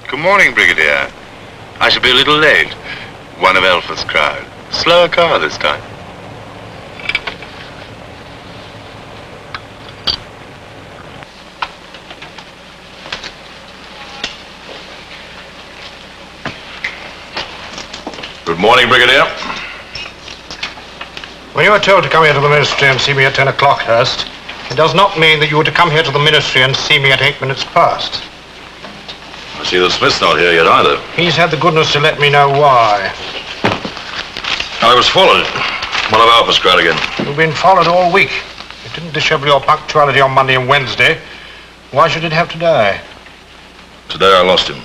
Good morning, Brigadier. I shall be a little late. One of Alpha's crowd. Slower car this time. Good morning, Brigadier. When you were told to come here to the Ministry and see me at 10 o'clock, Hurst, it does not mean that you were to come here to the Ministry and see me at 8 minutes past. I see that Smith's not here yet either. He's had the goodness to let me know why. I was followed. One of Alpha's crowd again. You've been followed all week. It didn't disable your punctuality on Monday and Wednesday. Why should it have today? Today I lost him.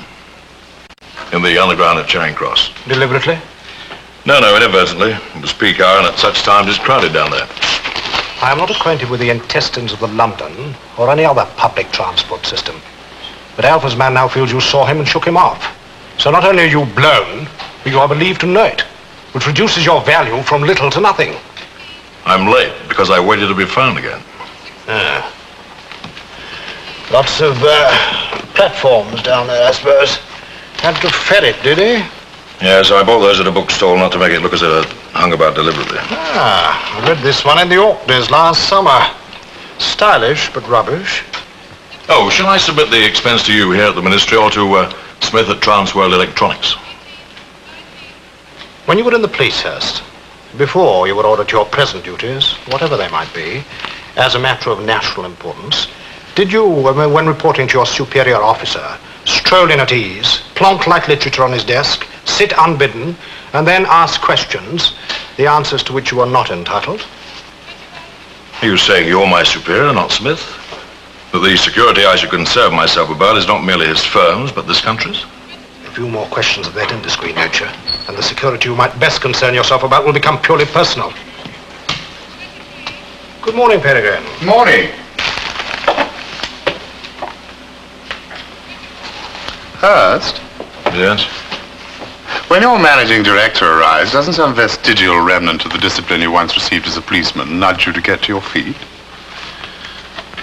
In the underground at Charing Cross. Deliberately? No, inadvertently. It was peak hour and at such times it's crowded down there. I am not acquainted with the intestines of the London or any other public transport system. But Alpha's man now feels you saw him and shook him off. So not only are you blown, but you are believed to know it, which reduces your value from little to nothing. I'm late because I waited to be found again. Lots of platforms down there, I suppose. Had to ferret, did he? Yes, I bought those at a bookstall not to make it look as if it hung about deliberately. I read this one in the Orkneys last summer. Stylish, but rubbish. Oh, shall I submit the expense to you here at the Ministry or to Smith at Transworld Electronics? When you were in the police, Hurst, before you were ordered to your present duties, whatever they might be, as a matter of national importance, did you, when reporting to your superior officer, stroll in at ease, plant like literature on his desk, sit unbidden, and then ask questions, the answers to which you are not entitled? Are you saying you're my superior, not Smith? That the security I should concern myself about is not merely his firm's, but this country's? A few more questions of that indiscreet nature, and the security you might best concern yourself about will become purely personal. Good morning, Peregrine. Morning. Hurst? Yes? When your managing director arrives, doesn't some vestigial remnant of the discipline you once received as a policeman nudge you to get to your feet?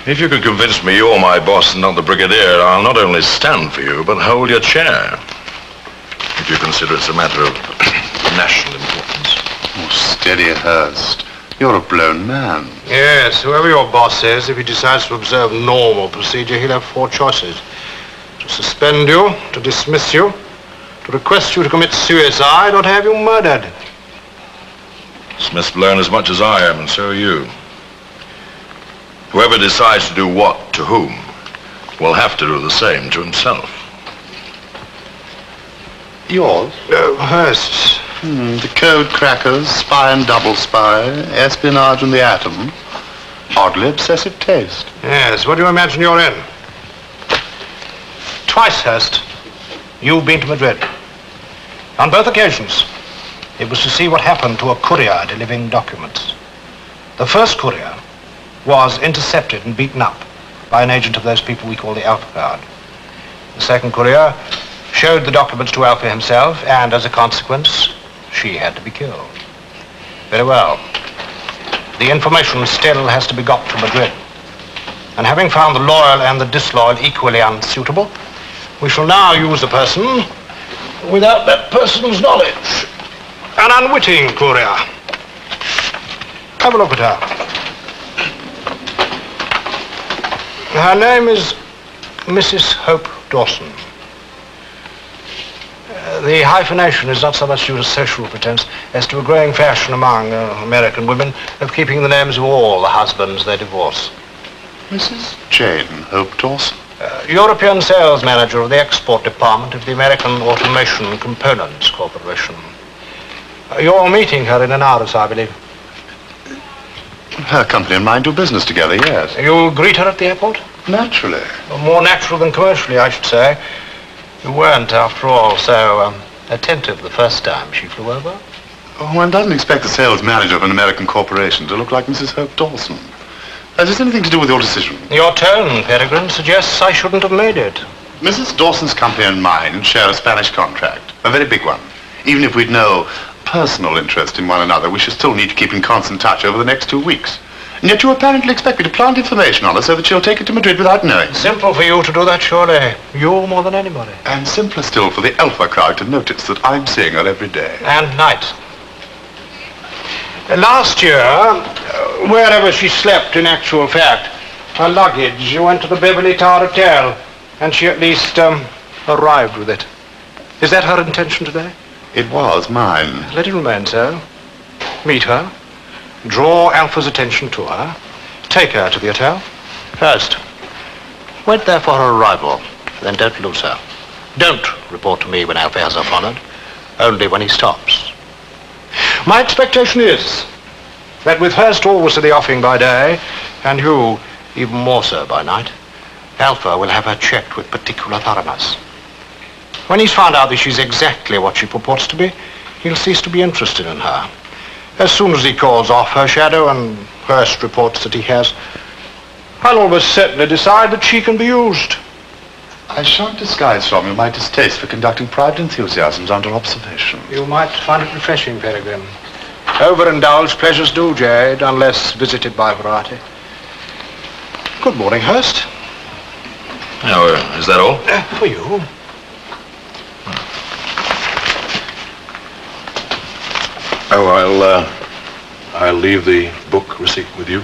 If you can convince me you're my boss and not the Brigadier, I'll not only stand for you, but hold your chair. If you consider it's a matter of national importance. Oh, steady, Hurst. You're a blown man. Yes, whoever your boss is, if he decides to observe normal procedure, he'll have four choices. To suspend you, to dismiss you, to request you to commit suicide, or to have you murdered. Smith's blown as much as I am, and so are you. Whoever decides to do what to whom will have to do the same to himself. Yours? Hurst's. The code crackers, spy and double spy, espionage and the atom. Oddly obsessive taste. Yes, what do you imagine you're in? Twice, Hurst, you've been to Madrid. On both occasions, it was to see what happened to a courier delivering documents. The first courier was intercepted and beaten up by an agent of those people we call the Alpha Guard. The second courier showed the documents to Alpha himself, and as a consequence, she had to be killed. Very well. The information still has to be got to Madrid. And having found the loyal and the disloyal equally unsuitable, we shall now use the person without that person's knowledge. An unwitting courier. Have a look at her. Her name is Mrs. Hope Dawson. The hyphenation is not so much due to social pretense as to a growing fashion among American women of keeping the names of all the husbands they divorce. Mrs. Jane Hope Dawson? European sales manager of the export department of the American Automation Components Corporation. You're meeting her in an hour or so, I believe. Her company and mine do business together, yes. You'll greet her at the airport? Naturally. More natural than commercially, I should say. You weren't, after all, so attentive the first time she flew over. Oh, one doesn't expect the sales manager of an American corporation to look like Mrs. Hope Dawson. Has this anything to do with your decision? Your tone, Peregrine, suggests I shouldn't have made it. Mrs. Dawson's company and mine share a Spanish contract, a very big one. Even if we'd no personal interest in one another, we should still need to keep in constant touch over the next 2 weeks. And yet you apparently expect me to plant information on her so that she'll take it to Madrid without knowing. Simple for you to do that, surely. You more than anybody. And simpler still for the Alpha crowd to notice that I'm seeing her every day. And night. Last year, wherever she slept in actual fact, her luggage went to the Beverly Tower Hotel, and she at least arrived with it. Is that her intention today? It was mine. Let it remain so. Meet her, draw Alpha's attention to her, take her to the hotel. First, wait there for her arrival, then don't lose her. Don't report to me when Alpha has her followed, only when he stops. My expectation is that with Hurst always to the offing by day, and you even more so by night, Alpha will have her checked with particular thoroughness. When he's found out that she's exactly what she purports to be, he'll cease to be interested in her. As soon as he calls off her shadow and Hurst reports that he has, I'll almost certainly decide that she can be used. I shan't disguise from you my distaste for conducting private enthusiasms under observation. You might find it refreshing, Peregrine. Overindulged pleasures do jade, unless visited by variety. Good morning, Hurst. Now, is that all? For you. Oh, I'll leave the book receipt with you.